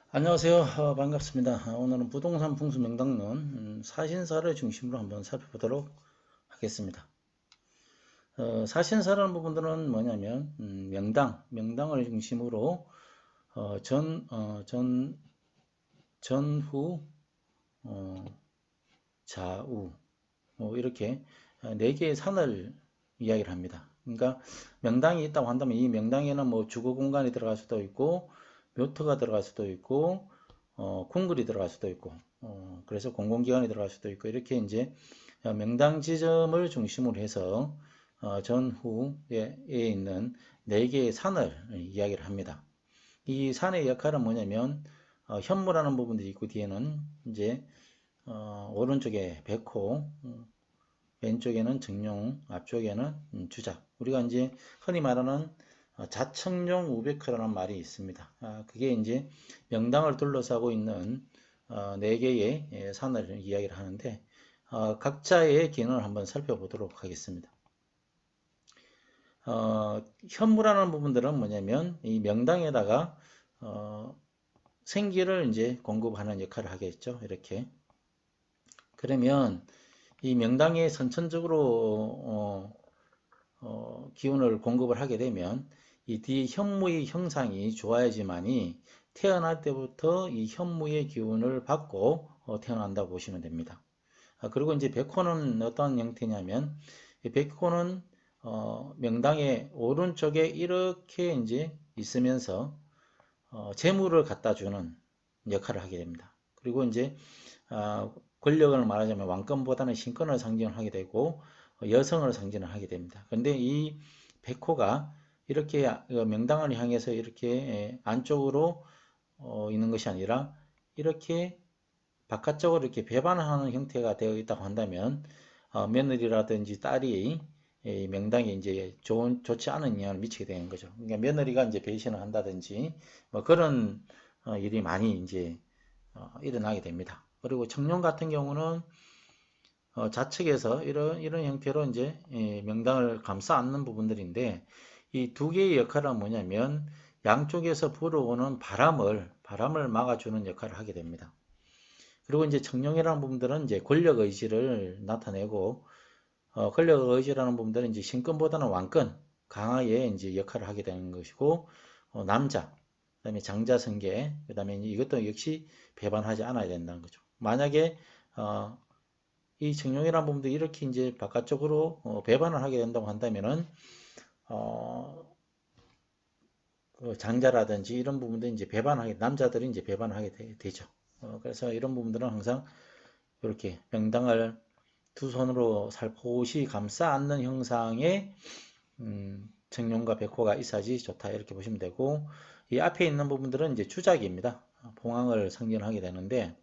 안녕하세요. 반갑습니다. 오늘은 부동산 풍수 명당론 사신사를 중심으로 한번 살펴보도록 하겠습니다. 사신사라는 부분들은 뭐냐면 명당을 중심으로 전후, 어, 좌우 이렇게 네 개의 산을 이야기를 합니다. 그러니까 명당이 있다고 한다면 이 명당에는 뭐 주거 공간이 들어갈 수도 있고 묘터가 들어갈 수도 있고 궁궐이 들어갈 수도 있고 그래서 공공기관이 들어갈 수도 있고 이렇게 이제 명당 지점을 중심으로 해서 전후에 있는 네 개의 산을 이야기를 합니다. 이 산의 역할은 뭐냐면 현무라는 부분들이 있고 뒤에는 이제 오른쪽에 백호, 왼쪽에는 정룡, 앞쪽에는 주작. 우리가 이제 흔히 말하는 자청룡 우백호라는 말이 있습니다. 그게 이제 명당을 둘러싸고 있는 네 개의 산을 이야기를 하는데 각자의 기능을 한번 살펴보도록 하겠습니다. 현무라는 부분들은 뭐냐면 이 명당에다가 생기를 이제 공급하는 역할을 하겠죠. 이렇게. 그러면 이 명당에 선천적으로 기운을 공급을 하게 되면 이 뒤 현무의 형상이 좋아야지만이 태어날 때부터 이 현무의 기운을 받고 태어난다고 보시면 됩니다. 그리고 이제 백호는 어떤 형태냐면 이 백호는 명당의 오른쪽에 이렇게 이제 있으면서 재물을 갖다 주는 역할을 하게 됩니다. 그리고 이제 권력을 말하자면 왕권보다는 신권을 상징을 하게 되고 여성을 상징을 하게 됩니다. 그런데 이 백호가 이렇게 명당을 향해서 이렇게 안쪽으로 있는 것이 아니라 이렇게 바깥쪽으로 이렇게 배반하는 형태가 되어 있다고 한다면 며느리라든지 딸이 명당에 이제 좋지 않은 영향을 미치게 되는 거죠. 그러니까 며느리가 이제 배신을 한다든지 뭐 그런 일이 많이 이제 일어나게 됩니다. 그리고 청룡 같은 경우는 좌측에서 이런 형태로 이제 명당을 감싸 안는 부분들인데 이 두 개의 역할은 뭐냐면 양쪽에서 불어오는 바람을 막아주는 역할을 하게 됩니다. 그리고 이제 청룡이라는 부분들은 이제 권력 의지를 나타내고 권력 의지라는 부분들은 이제 신권보다는 왕권 강화에 이제 역할을 하게 되는 것이고 남자 그다음에 장자성계 그다음에 이것도 역시 배반하지 않아야 된다는 거죠. 만약에 이 청룡이라는 부분도 이렇게 이제 바깥쪽으로 배반을 하게 된다고 한다면은 그 장자라든지 이런 부분도 이제 남자들이 이제 배반하게 되죠. 그래서 이런 부분들은 항상 이렇게 명당을 두 손으로 살포시 감싸 안는 형상의 청룡과 백호가 있어야지 좋다 이렇게 보시면 되고 이 앞에 있는 부분들은 이제 주작입니다. 봉황을 상징하게 되는데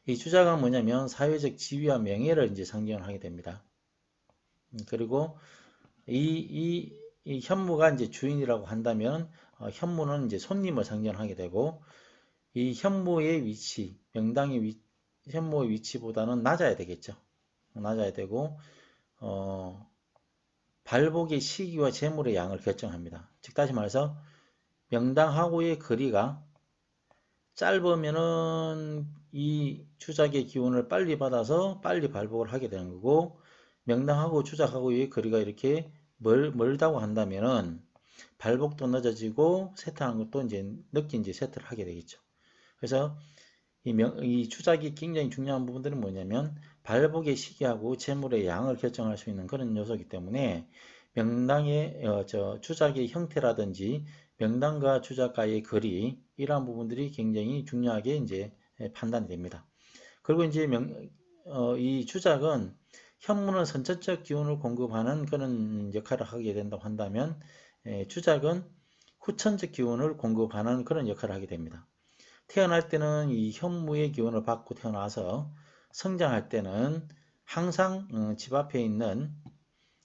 이 주작은 뭐냐면 사회적 지위와 명예를 이제 상징을 하게 됩니다. 그리고 이 현무가 이제 주인이라고 한다면 현무는 이제 손님을 상징하게 되고 이 현무의 위치, 현무의 위치보다는 낮아야 되겠죠. 낮아야 되고 발복의 시기와 재물의 양을 결정합니다. 즉 다시 말해서 명당하고의 거리가 짧으면은 이 주작의 기운을 빨리 받아서 빨리 발복을 하게 되는 거고 명당하고 주작하고의 거리가 이렇게 멀다고 한다면은 발복도 늦어지고 세트하는 것도 이제 늦게 이제 세트를 하게 되겠죠. 그래서 이 주작이 굉장히 중요한 부분들은 뭐냐면 발복의 시기하고 재물의 양을 결정할 수 있는 그런 요소이기 때문에 명당의 주작의 형태라든지 명당과 주작과의 거리 이러한 부분들이 굉장히 중요하게 이제 판단이 됩니다. 그리고 이제 이 주작은 현무는 선천적 기운을 공급하는 그런 역할을 하게 된다고 한다면 주작은 후천적 기운을 공급하는 그런 역할을 하게 됩니다. 태어날 때는 이 현무의 기운을 받고 태어나서 성장할 때는 항상 집 앞에 있는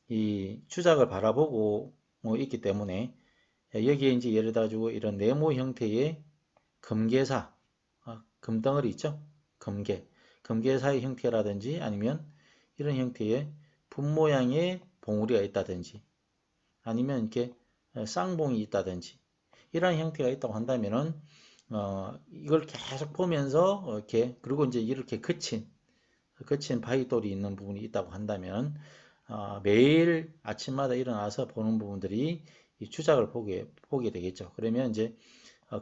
이 주작을 바라보고 있기 때문에 여기에 이제 예를 들어가지고 이런 네모 형태의 금계사, 금덩어리 있죠? 금계사의 형태라든지 아니면 이런 형태의 분 모양의 봉우리가 있다든지 아니면 이렇게 쌍봉이 있다든지 이런 형태가 있다고 한다면은 이걸 계속 보면서 이렇게 그리고 이제 이렇게 거친 바위돌이 있는 부분이 있다고 한다면 매일 아침마다 일어나서 보는 부분들이 이 추작을 보게 되겠죠. 그러면 이제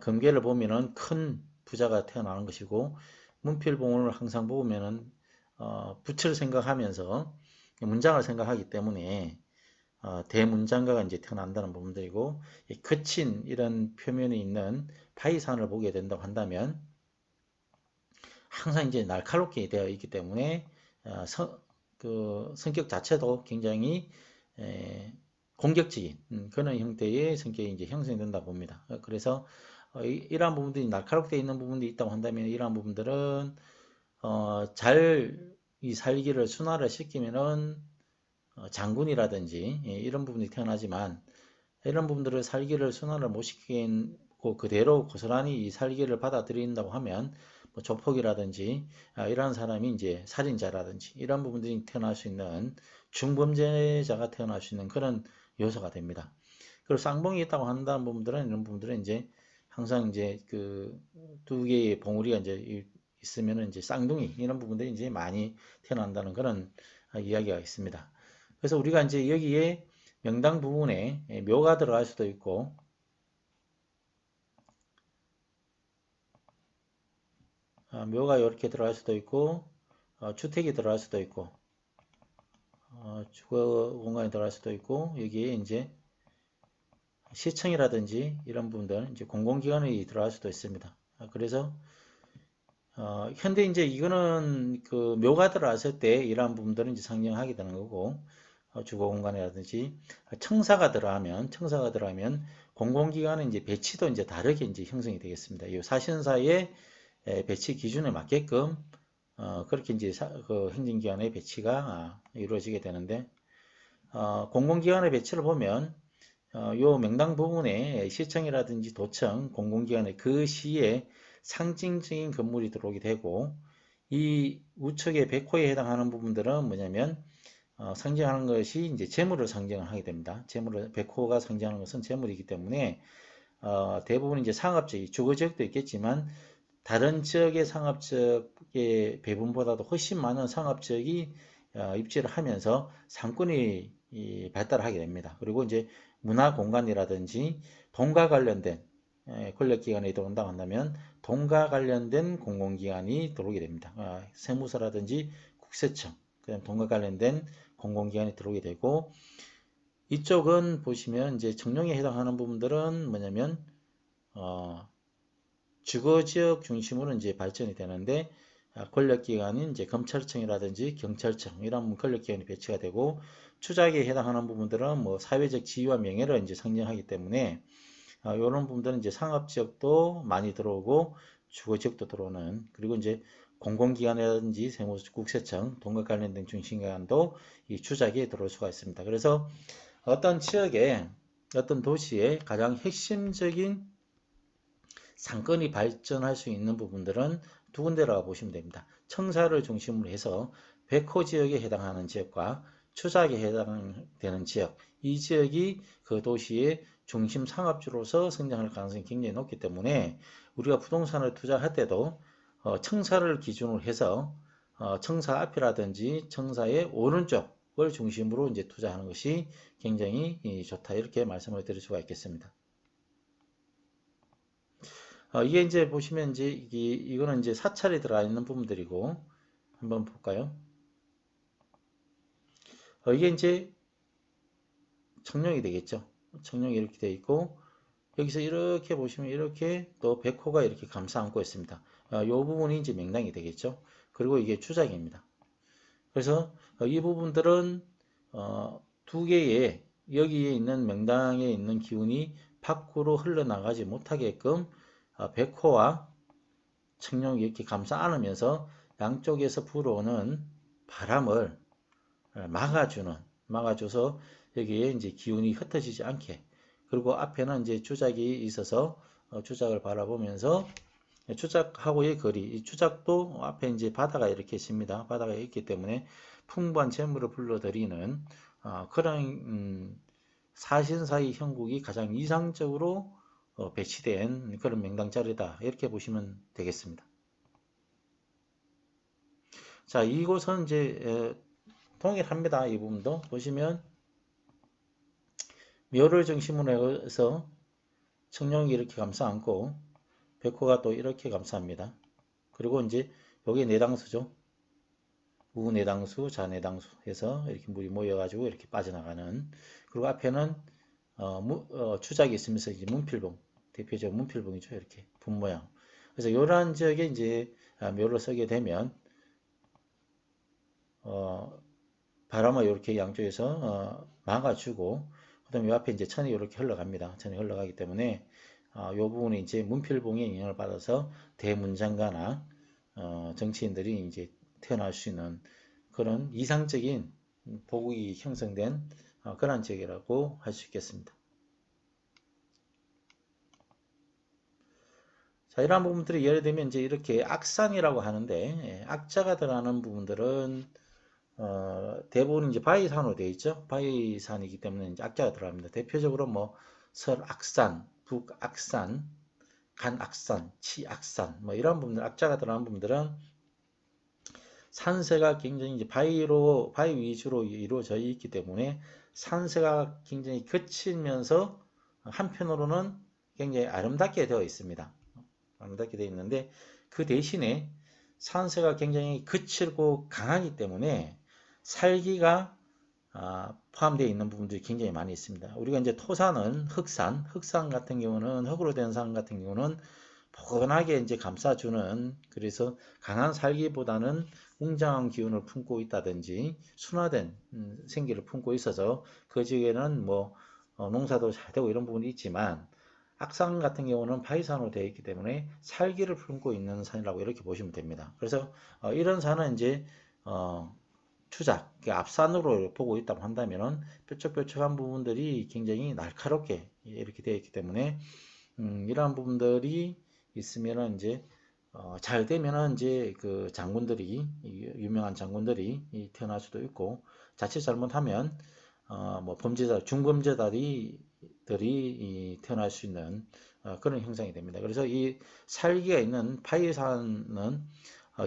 금괴를 보면은 큰 부자가 태어나는 것이고 문필봉을 항상 보면은 붓을 생각하면서 문장을 생각하기 때문에 대문장가가 이제 태어난다는 부분들이고 거친 이런 표면에 있는 바위산을 보게 된다고 한다면 항상 이제 날카롭게 되어 있기 때문에 그 성격 자체도 굉장히 공격적인 그런 형태의 성격이 이제 형성된다 봅니다. 그래서 이러한 부분들이 날카롭게 있는 부분들이 있다고 한다면 이러한 부분들은 잘 이 살기를 순화를 시키면은 장군이라든지 이런 부분이 태어나지만 이런 부분들을 살기를 순환을 못 시키고 그대로 고스란히 이 살기를 받아들인다고 하면 뭐 조폭이라든지 이러한 사람이 이제 살인자라든지 이런 부분들이 태어날 수 있는 중범죄자가 태어날 수 있는 그런 요소가 됩니다. 그리고 쌍봉이 있다고 한다는 부분들은 이런 부분들은 이제 항상 이제 그 두 개의 봉우리가 이제 있으면은 이제 쌍둥이 이런 부분들이 이제 많이 태어난다는 그런 이야기가 있습니다. 그래서 우리가 이제 여기에 명당 부분에 묘가 들어갈 수도 있고 묘가 이렇게 들어갈 수도 있고 주택이 들어갈 수도 있고 주거 공간이 들어갈 수도 있고 여기에 이제 시청이라든지 이런 부분들 이제 공공기관이 들어갈 수도 있습니다. 그래서 현재 이제 이거는 그 묘가 들어갔을 때 이러한 부분들은 이제 상징하게 되는 거고 주거 공간이라든지 청사가 들어가면 공공기관은 이제 배치도 이제 다르게 이제 형성이 되겠습니다. 이 사신사의 배치 기준에 맞게끔 그렇게 이제 그 행정기관의 배치가 이루어지게 되는데 공공기관의 배치를 보면 요 명당 부분에 시청이라든지 도청, 공공기관의 그 시에 상징적인 건물이 들어오게 되고 이 우측의 백호에 해당하는 부분들은 뭐냐면 상징하는 것이 이제 재물을 상징을 하게 됩니다. 백호가 상징하는 것은 재물이기 때문에 대부분 이제 상업적이 주거 지역도 있겠지만 다른 지역의 상업적의 배분보다도 훨씬 많은 상업적이 입지를 하면서 상권이 발달하게 됩니다. 그리고 이제 문화 공간이라든지 돈과 관련된 권력기관이 들어온다고 한다면 돈과 관련된 공공기관이 들어오게 됩니다. 세무서라든지 국세청, 그다음 돈과 관련된 공공기관이 들어오게 되고 이쪽은 보시면 이제 청룡에 해당하는 부분들은 뭐냐면 주거지역 중심으로 이제 발전이 되는데 권력기관인 이제 검찰청이라든지 경찰청 이런 권력기관이 배치가 되고 추작에 해당하는 부분들은 뭐 사회적 지위와 명예를 이제 상징하기 때문에 이런 부분들은 이제 상업지역도 많이 들어오고 주거지역도 들어오는 그리고 이제 공공기관이라든지 세무서, 국세청, 돈과 관련된 중심기관도 이 추작에 들어올 수가 있습니다. 그래서 어떤 지역에 어떤 도시의 가장 핵심적인 상권이 발전할 수 있는 부분들은 두 군데라고 보시면 됩니다. 청사를 중심으로 해서 백호 지역에 해당하는 지역과 추작에 해당되는 지역, 이 지역이 그 도시의 중심 상업지로서 성장할 가능성이 굉장히 높기 때문에 우리가 부동산을 투자할 때도 청사를 기준으로 해서 청사 앞이라든지 청사의 오른쪽을 중심으로 이제 투자하는 것이 굉장히 좋다 이렇게 말씀을 드릴 수가 있겠습니다. 이게 이제 보시면 이제 이거는 이제 사찰이 들어가 있는 부분들이고 한번 볼까요? 이게 이제 청룡이 되겠죠. 청룡이 이렇게 되어 있고 여기서 이렇게 보시면 이렇게 또 백호가 이렇게 감싸 안고 있습니다. 이 부분이 이제 명당이 되겠죠. 그리고 이게 주작입니다. 그래서 이 부분들은 두 개의 여기에 있는 명당에 있는 기운이 밖으로 흘러나가지 못하게끔 백호와 청룡이 이렇게 감싸 안으면서 양쪽에서 불어오는 바람을 막아줘서 여기에 이제 기운이 흩어지지 않게 그리고 앞에는 이제 주작이 있어서 주작을 바라보면서 추작하고의 거리, 이 추작도 앞에 이제 바다가 이렇게 있습니다. 바다가 있기 때문에 풍부한 재물을 불러들이는 그런 사신사의 형국이 가장 이상적으로 배치된 그런 명당 자리다. 이렇게 보시면 되겠습니다. 자, 이곳은 이제 동일합니다. 이 부분도 보시면 묘를 중심으로 해서 청룡이 이렇게 감싸 안고 백호가 또 이렇게 감싸합니다. 그리고 이제 여기 내당수죠. 우내당수, 좌내당수 해서 이렇게 물이 모여가지고 이렇게 빠져나가는. 그리고 앞에는 추작이 있으면서 이제 문필봉, 대표적 문필봉이죠. 이렇게 분 모양. 그래서 이러한 지역에 이제 묘를 쓰게 되면 바람을 이렇게 양쪽에서 막아주고, 그다음에 이 앞에 이제 천이 이렇게 흘러갑니다. 천이 흘러가기 때문에 이 부분이 이제 문필봉의 영향을 받아서 대문장가나 정치인들이 이제 태어날 수 있는 그런 이상적인 보국이 형성된 그런 지역이라고 할 수 있겠습니다. 자, 이러한 부분들이 예를 들면 이제 이렇게 악산이라고 하는데, 악자가 들어가는 부분들은 대부분 이제 바위산으로 되어 있죠. 바위산이기 때문에 이제 악자가 들어갑니다. 대표적으로 뭐 설악산, 북악산, 간악산, 치악산 뭐 이런 부분들, 악자가 들어가는 부분들은 산세가 굉장히 이제 바위 위주로 이루어져 있기 때문에 산세가 굉장히 거치면서 한편으로는 굉장히 아름답게 되어 있습니다. 아름답게 되어 있는데 그 대신에 산세가 굉장히 거칠고 강하기 때문에 살기가 포함되어 있는 부분들이 굉장히 많이 있습니다. 우리가 이제 토산은 흑산 같은 경우는 흙으로 된 산 같은 경우는 포근하게 이제 감싸주는, 그래서 강한 살기보다는 웅장한 기운을 품고 있다든지 순화된 생기를 품고 있어서 그 지역에는 뭐 농사도 잘 되고 이런 부분이 있지만, 악산 같은 경우는 바위산으로 되어 있기 때문에 살기를 품고 있는 산이라고 이렇게 보시면 됩니다. 그래서 이런 산은 이제 추작, 앞산으로 보고 있다고 한다면 뾰족뾰족한 부분들이 굉장히 날카롭게 이렇게 되어 있기 때문에 이러한 부분들이 있으면은 이제 잘 되면은 이제 그 장군들이, 유명한 장군들이 태어날 수도 있고, 자칫 잘못하면 뭐 범죄자, 중범죄자들이 태어날 수 있는 그런 형상이 됩니다. 그래서 이 살기가 있는 바위산은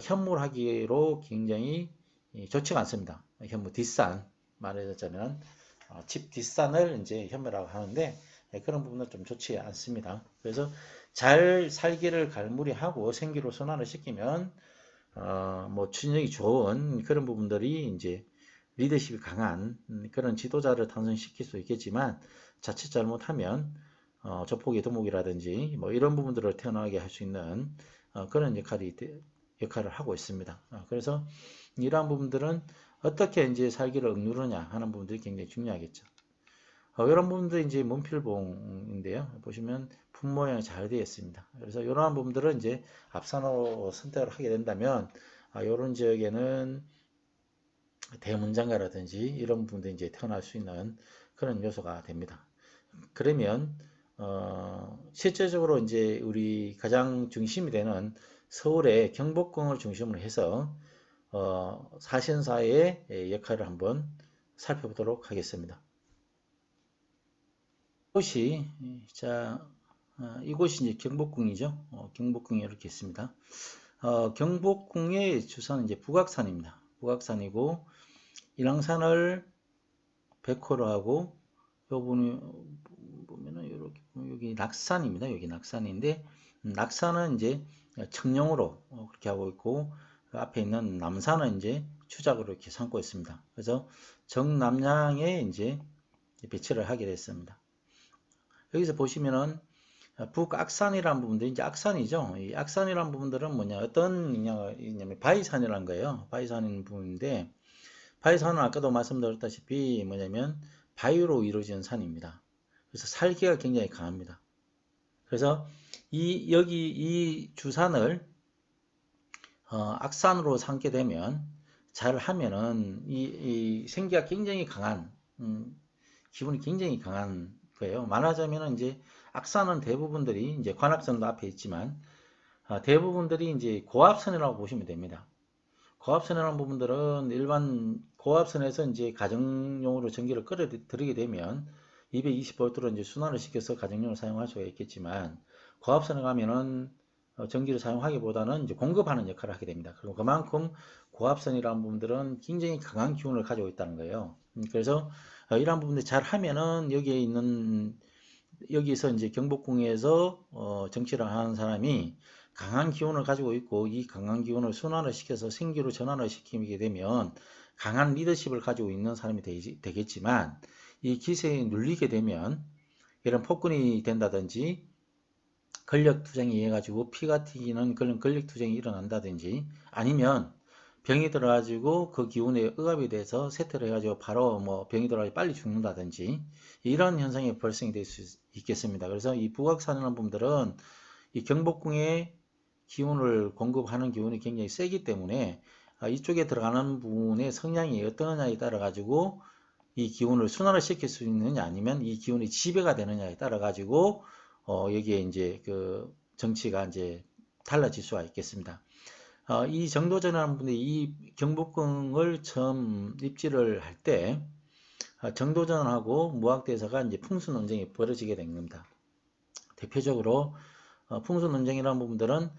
현물하기로 굉장히 좋지가 않습니다. 현무 뒷산, 말하자면 집 뒷산을 이제 현무라고 하는데 그런 부분은 좀 좋지 않습니다. 그래서 잘 살기를 갈무리하고 생기로 순환을 시키면 뭐 추진력이 좋은 그런 부분들이 이제 리더십이 강한 그런 지도자를 탄생시킬 수 있겠지만, 자칫 잘못하면 조폭의 도목이라든지 뭐 이런 부분들을 태어나게 할 수 있는 그런 역할을 하고 있습니다. 그래서 이러한 부분들은 어떻게 이제 살기를 억누르냐 하는 부분들이 굉장히 중요하겠죠. 이런 부분들이 이제 문필봉인데요. 보시면 품 모양이 잘 되어 있습니다. 그래서 이러한 부분들은 이제 앞산으로 선택을 하게 된다면 이런 지역에는 대문장가라든지 이런 부분들이 이제 태어날 수 있는 그런 요소가 됩니다. 그러면 실제적으로 이제 우리 가장 중심이 되는 서울의 경복궁을 중심으로 해서 사신사의 역할을 한번 살펴보도록 하겠습니다. 이곳이 이제 경복궁이죠. 경복궁이 이렇게 있습니다. 경복궁의 주산은 이제 북악산입니다. 북악산이고, 인왕산을 백호로 하고, 요분이 보면은 이렇게 여기 낙산입니다. 여기 낙산인데, 낙산은 이제 청룡으로 그렇게 하고 있고, 그 앞에 있는 남산은 이제 추작으로 이렇게 삼고 있습니다. 그래서 정남향에 이제 배치를 하게 됐습니다. 여기서 보시면은 북악산이라는 부분들이 이제 악산이죠. 이 악산이라는 부분들은 뭐냐, 어떤 있냐면 바위산이라는 거예요. 바위산인 부분인데, 바위산은 아까도 말씀드렸다시피 뭐냐면 바위로 이루어진 산입니다. 그래서 살기가 굉장히 강합니다. 그래서 여기 이 주산을 악산으로 삼게 되면, 잘 하면은 이 생기가 굉장히 강한, 기분이 굉장히 강한 거예요. 말하자면 이제 악산은 대부분들이 이제 관악산도 앞에 있지만 대부분들이 이제 고압선이라고 보시면 됩니다. 고압선이라는 부분들은 일반 고압선에서 이제 가정용으로 전기를 끌어들이게 되면 220V로 이제 순환을 시켜서 가정용으로 사용할 수가 있겠지만, 고압선에 가면은 전기를 사용하기보다는 이제 공급하는 역할을 하게 됩니다. 그리고 그만큼 고압선이라는 부분들은 굉장히 강한 기운을 가지고 있다는 거예요. 그래서 이러한 부분들 잘 하면은 여기서 이제 경복궁에서 정치를 하는 사람이 강한 기운을 가지고 있고, 이 강한 기운을 순환을 시켜서 생기로 전환을 시키게 되면 강한 리더십을 가지고 있는 사람이 되겠지만, 이 기세에 눌리게 되면 이런 폭군이 된다든지 권력투쟁에 의해 가지고 피가 튀기는 그런 권력투쟁이 일어난다든지, 아니면 병이 들어가지고 그 기운에 억압이 돼서 세퇴를 해가지고 바로 뭐 병이 들어가지고 빨리 죽는다든지, 이런 현상이 발생이 될 수 있겠습니다. 그래서 이 북악산이라는 분들은 이 경복궁에 기운을 공급하는 기운이 굉장히 세기 때문에 이쪽에 들어가는 부분의 성향이 어떠느냐에 따라 가지고 이 기운을 순환을 시킬 수 있느냐, 아니면 이 기운이 지배가 되느냐에 따라 가지고 여기에 이제 그 정치가 이제 달라질 수가 있겠습니다. 이 정도전이라는 분이 이 경복궁을 처음 입지를 할 때 정도전하고 무학대사가 이제 풍수 논쟁이 벌어지게 된 겁니다. 대표적으로 풍수 논쟁이라는 부분들은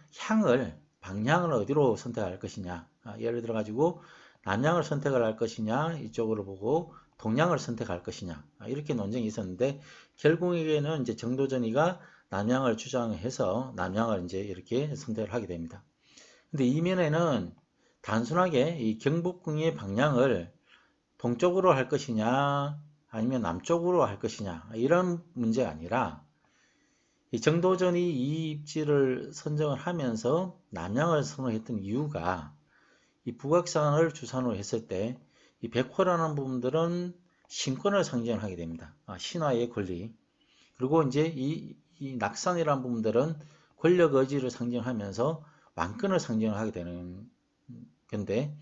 방향을 어디로 선택할 것이냐, 예를 들어 가지고 남향을 선택을 할 것이냐, 이쪽으로 보고 동양을 선택할 것이냐, 이렇게 논쟁이 있었는데, 결국에는 이제 정도전이가 남향을 주장해서 남향을 이제 이렇게 선택을 하게 됩니다. 근데 이면에는 단순하게 이 경복궁의 방향을 동쪽으로 할 것이냐 아니면 남쪽으로 할 것이냐, 이런 문제가 아니라, 이 정도전이 이 입지를 선정을 하면서 남향을 선호했던 이유가, 이 북악산을 주산으로 했을 때 이 백호라는 부분들은 신권을 상징을 하게 됩니다. 신화의 권리. 그리고 이제 이 낙산이라는 부분들은 권력 의지를 상징하면서 왕권을 상징을 하게 되는 건데,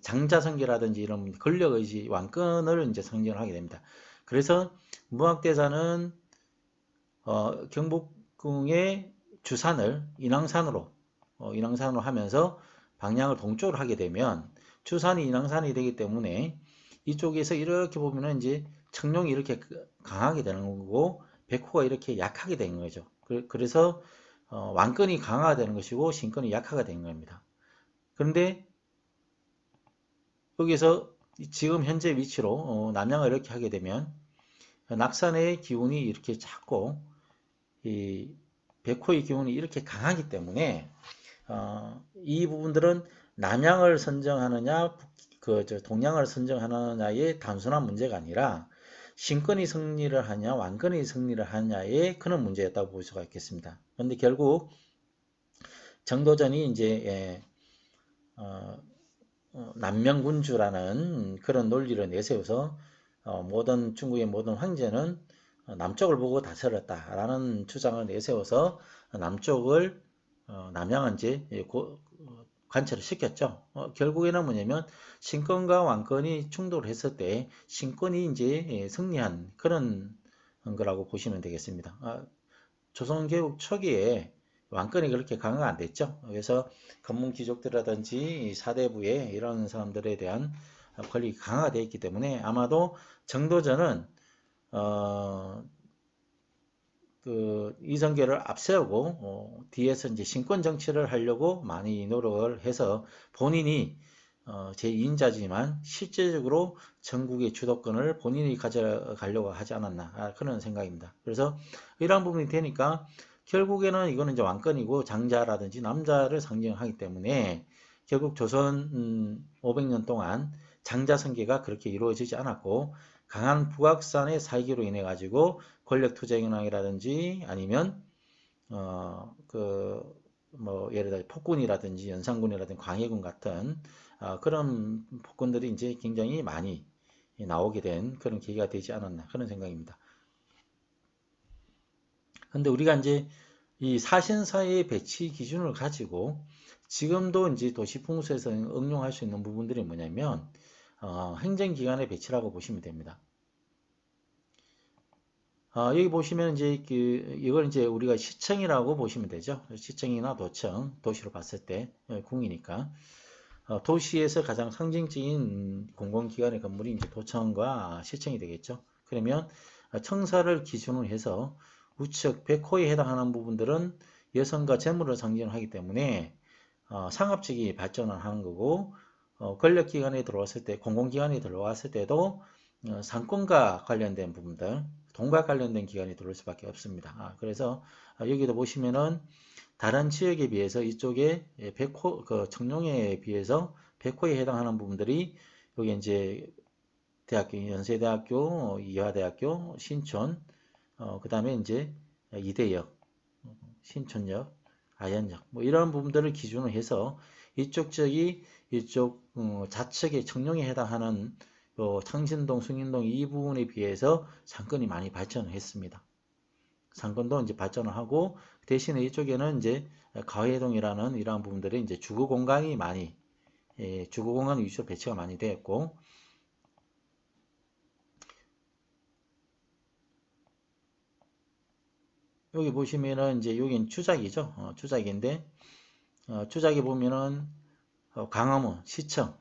장자성계라든지 이런 권력 의지, 왕권을 이제 상징을 하게 됩니다. 그래서 무학대사는 경복궁의 주산을 인왕산으로 하면서 방향을 동쪽으로 하게 되면, 주산이 인왕산이 되기 때문에 이쪽에서 이렇게 보면은 이제 청룡이 이렇게 강하게 되는 거고 백호가 이렇게 약하게 되는 거죠. 그래서 왕권이 강화가 되는 것이고 신권이 약화가 되는 겁니다. 그런데 여기서 지금 현재 위치로 남양을 이렇게 하게 되면 낙산의 기운이 이렇게 작고 이 백호의 기운이 이렇게 강하기 때문에 이 부분들은 남양을 선정하느냐 동양을 선정하느냐의 단순한 문제가 아니라 신권이 승리를 하냐 왕권이 승리를 하냐의 그런 문제였다고 볼 수가 있겠습니다. 그런데 결국 정도전이 이제 남명군주라는 그런 논리를 내세워서 중국의 모든 황제는 남쪽을 보고 다스렸다라는 주장을 내세워서 남쪽을 남양은 이제 관철을 시켰죠. 결국에는 뭐냐면 신권과 왕권이 충돌했을 때 신권이 이제 승리한 그런 거라고 보시면 되겠습니다. 조선개국 초기에 왕권이 그렇게 강화가 안 됐죠. 그래서 건문 귀족들이라든지 사대부의 이런 사람들에 대한 권력이 강화가 되어 있기 때문에 아마도 정도전은 이성계를 앞세우고 뒤에서 이제 신권 정치를 하려고 많이 노력을 해서 본인이 제2인자지만 실제적으로 전국의 주도권을 본인이 가져가려고 하지 않았나, 그런 생각입니다. 그래서 이러한 부분이 되니까 결국에는 이거는 이제 왕권이고 장자라든지 남자를 상징하기 때문에 결국 조선 500년 동안 장자성계가 그렇게 이루어지지 않았고, 강한 북악산의 사기로 인해 가지고 권력 투쟁이라든지 아니면 예를 들어 폭군이라든지 연산군이라든지 광해군 같은 그런 폭군들이 이제 굉장히 많이 나오게 된 그런 계기가 되지 않았나, 그런 생각입니다. 근데 우리가 이제 이 사신사의 배치 기준을 가지고 지금도 이제 도시풍수에서 응용할 수 있는 부분들이 뭐냐면 행정기관의 배치라고 보시면 됩니다. 여기 보시면 이제 이걸 이제 우리가 시청이라고 보시면 되죠. 시청이나 도청, 도시로 봤을 때 궁이니까 도시에서 가장 상징적인 공공기관의 건물이 이제 도청과 시청이 되겠죠. 그러면 청사를 기준으로 해서 우측 백호에 해당하는 부분들은 여성과 재물을 상징하기 때문에 상업적이 발전을 하는 거고, 권력기관에 들어왔을 때, 공공기관에 들어왔을 때도 상권과 관련된 부분들, 돈과 관련된 기관이 들어올 수밖에 없습니다. 그래서 여기도 보시면은 다른 지역에 비해서 이쪽에 백호, 청룡에 비해서 백호에 해당하는 부분들이 여기 이제 대학교, 연세대학교, 이화대학교, 신촌, 그 다음에 이제 이대역, 신촌역, 아현역, 뭐 이런 부분들을 기준으로 해서 이쪽 지역이 이쪽 좌측의 청룡에 해당하는 창신동, 숭인동 이 부분에 비해서 상권이 많이 발전을 했습니다. 상권도 이제 발전을 하고 대신에 이쪽에는 이제 가회동이라는 이러한 부분들이 이제 주거 공간이 많이 주거 공간 위주로 배치가 많이 되었고, 여기 보시면은 이제 여긴 주작이죠. 주작인데 주작에 보면은 광화문 시청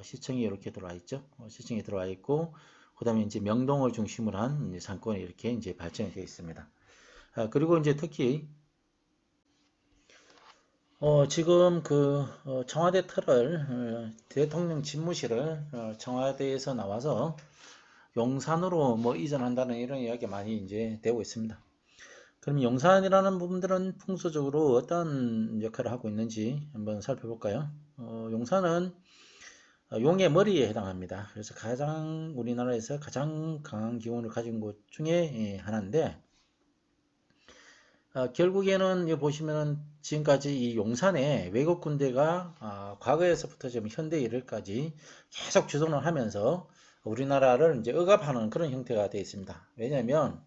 시청이 이렇게 들어와 있죠. 시청이 들어와 있고, 그 다음에 이제 명동을 중심으로 한 이제 상권이 이렇게 이제 발전이 되어 있습니다. 그리고 이제 특히 지금 청와대 터를 대통령 집무실을 청와대에서 나와서 용산으로 뭐 이전한다는 이런 이야기가 많이 이제 되고 있습니다. 그럼 용산이라는 부분들은 풍수적으로 어떤 역할을 하고 있는지 한번 살펴볼까요? 용산은 용의 머리에 해당합니다. 그래서 우리나라에서 가장 강한 기운을 가진 곳 중에 하나인데, 결국에는 여기 보시면은 지금까지 이 용산에 외국 군대가 과거에서부터 지금 현대 이르까지 계속 주둔을 하면서 우리나라를 이제 억압하는 그런 형태가 되어 있습니다. 왜냐하면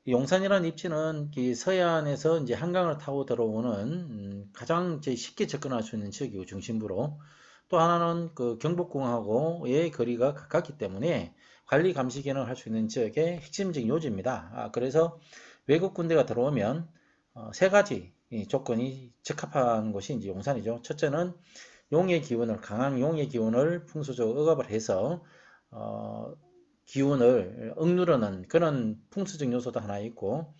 용산이라는 입지는 서해안에서 이제 한강을 타고 들어오는 가장 쉽게 접근할 수 있는 지역이고 중심부로, 또 하나는 경복궁하고의 거리가 가깝기 때문에 관리 감시 기능을 할 수 있는 지역의 핵심적인 요지입니다. 그래서 외국 군대가 들어오면 세 가지 조건이 적합한 곳이 이제 용산이죠. 첫째는 강한 용의 기운을 풍수적으로 억압을 해서 기운을 억누르는 그런 풍수적 요소도 하나 있고,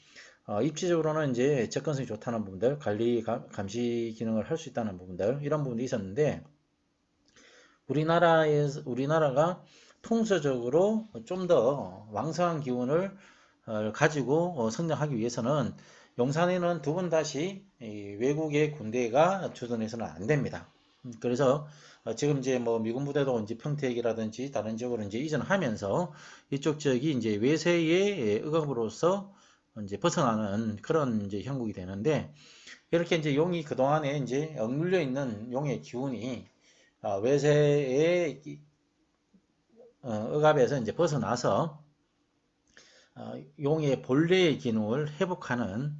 입지적으로는 이제 접근성이 좋다는 부분들, 관리 감시 기능을 할 수 있다는 부분들, 이런 부분도 있었는데, 우리나라가 풍수적으로 좀 더 왕성한 기운을 가지고 성장하기 위해서는 용산에는 두 번 다시 외국의 군대가 주둔해서는 안 됩니다. 그래서 지금 이제 뭐 미군 부대도 이제 평택이라든지 다른 지역으로 이제 이전하면서 이쪽 지역이 이제 외세의 억압으로서 이제 벗어나는 그런 이제 형국이 되는데, 이렇게 이제 용이 그동안에 이제 억눌려 있는 용의 기운이 외세의 억압에서 이제 벗어나서 용의 본래의 기능을 회복하는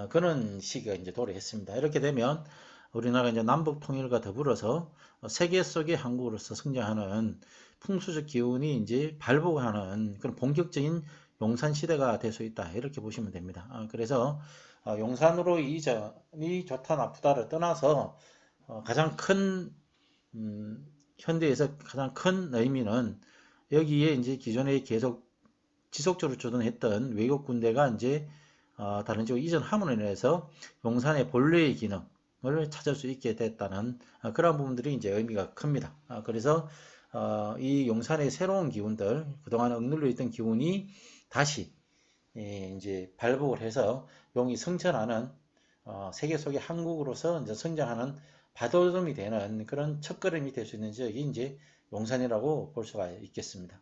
그런 시기가 이제 도래했습니다. 이렇게 되면 우리나라가 이제 남북 통일과 더불어서 세계 속의 한국으로서 성장하는 풍수적 기운이 이제 발복하는 그런 본격적인 용산 시대가 될 수 있다, 이렇게 보시면 됩니다. 그래서 용산으로 이전이 좋다 나쁘다를 떠나서 가장 큰 현대에서 가장 큰 의미는 여기에 이제 기존에 계속 지속적으로 주둔했던 외국 군대가 이제 다른 지역으로 이전함으로 인해서 용산의 본래의 기능을 찾을 수 있게 됐다는 그런 부분들이 이제 의미가 큽니다. 그래서 이 용산의 새로운 기운들, 그동안 억눌려 있던 기운이 다시 이제 발복을 해서 용이 성천하는 세계 속의 한국으로서 이제 성장하는 발돋움이 되는 그런 첫걸음이 될 수 있는 지역이 이제 용산이라고 볼 수가 있겠습니다.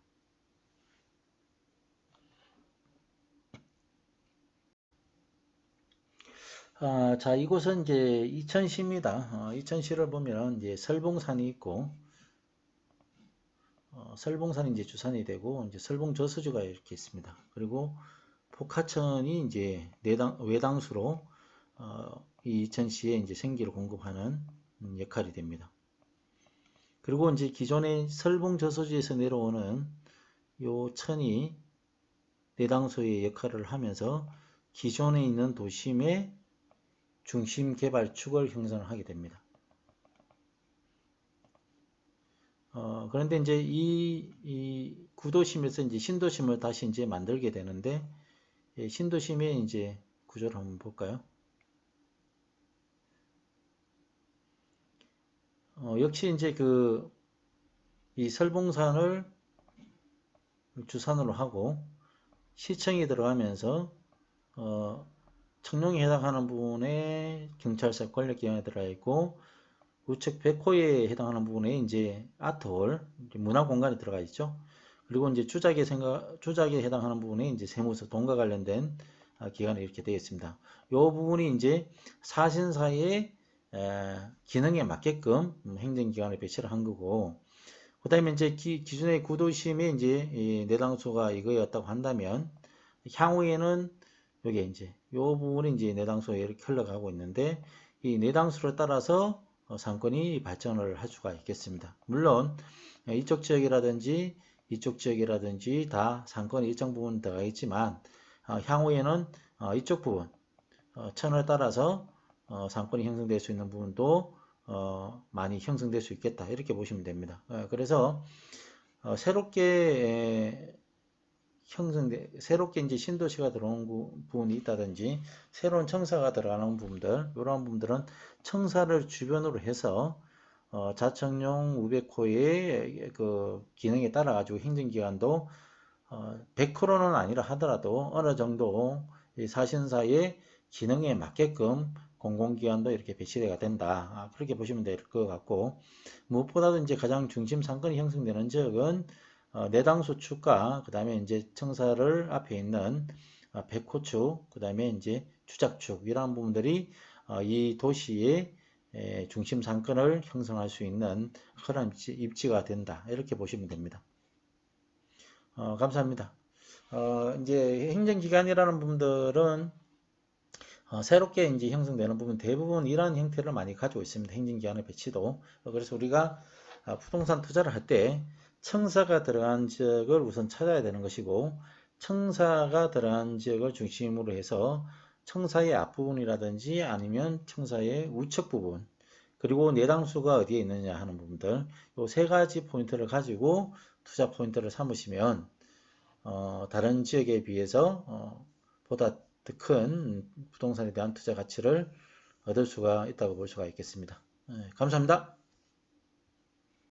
자, 이곳은 이제 이천시입니다. 이천시를 보면 이제 설봉산이 있고, 설봉산이 이제 주산이 되고, 이제 설봉저수지가 이렇게 있습니다. 그리고 복하천이 이제 외당수로 이 이천시에 이제 생기를 공급하는 역할이 됩니다. 그리고 이제 기존의 설봉저수지에서 내려오는 요 천이 내당수의 역할을 하면서 기존에 있는 도심의 중심 개발축을 형성하게 됩니다. 그런데 이제 이 구도심에서 이제 신도심을 다시 이제 만들게 되는데, 신도심의 이제 구조를 한번 볼까요? 역시 이제 이 설봉산을 주산으로 하고 시청이 들어가면서 청룡에 해당하는 부분에 경찰서 권력기관에 들어가 있고, 우측 백호에 해당하는 부분에 이제 아트홀, 문화공간에 들어가 있죠. 그리고 이제 주작에 해당하는 부분에 이제 세무서, 돈과 관련된 기관이 이렇게 되어 있습니다. 이 부분이 이제 사신사의 기능에 맞게끔 행정기관에 배치를 한 거고, 그 다음에 이제 기존의 구도심에 이제 이 내당소가 이거였다고 한다면, 향후에는 여기 이제 요 부분이 이제 내당소에 이렇게 흘러가고 있는데, 이 내당소를 따라서 상권이 발전을 할 수가 있겠습니다. 물론 이쪽 지역이라든지 이쪽 지역이라든지 다 상권이 일정 부분 들어가 있지만, 향후에는 이쪽 부분 천을 따라서 상권이 형성될 수 있는 부분도 많이 형성될 수 있겠다, 이렇게 보시면 됩니다. 그래서 새롭게 이제 신도시가 들어온 부분이 있다든지 새로운 청사가 들어가는 부분들, 이러한 부분들은 청사를 주변으로 해서 자청용 우백호의 그 기능에 따라 가지고 행정기관도 100%는 아니라 하더라도 어느 정도 이 사신사의 기능에 맞게끔 공공기관도 이렇게 배치가 된다, 그렇게 보시면 될 것 같고, 무엇보다도 이제 가장 중심 상권이 형성되는 지역은 내당소축과 그 다음에 이제 청사를 앞에 있는 백호축, 그 다음에 이제 주작축, 이러한 부분들이 이 도시의 중심 상권을 형성할 수 있는 그런 입지가 된다, 이렇게 보시면 됩니다. 감사합니다. 이제 행정기관이라는 부분들은 새롭게 이제 형성되는 부분 대부분 이러한 형태를 많이 가지고 있습니다. 행정기관의 배치도. 그래서 우리가 부동산 투자를 할 때 청사가 들어간 지역을 우선 찾아야 되는 것이고, 청사가 들어간 지역을 중심으로 해서 청사의 앞부분이라든지 아니면 청사의 우측 부분, 그리고 내당수가 어디에 있느냐 하는 부분들, 이 세 가지 포인트를 가지고 투자 포인트를 삼으시면 다른 지역에 비해서 보다 더 큰 부동산에 대한 투자 가치를 얻을 수가 있다고 볼 수가 있겠습니다. 감사합니다.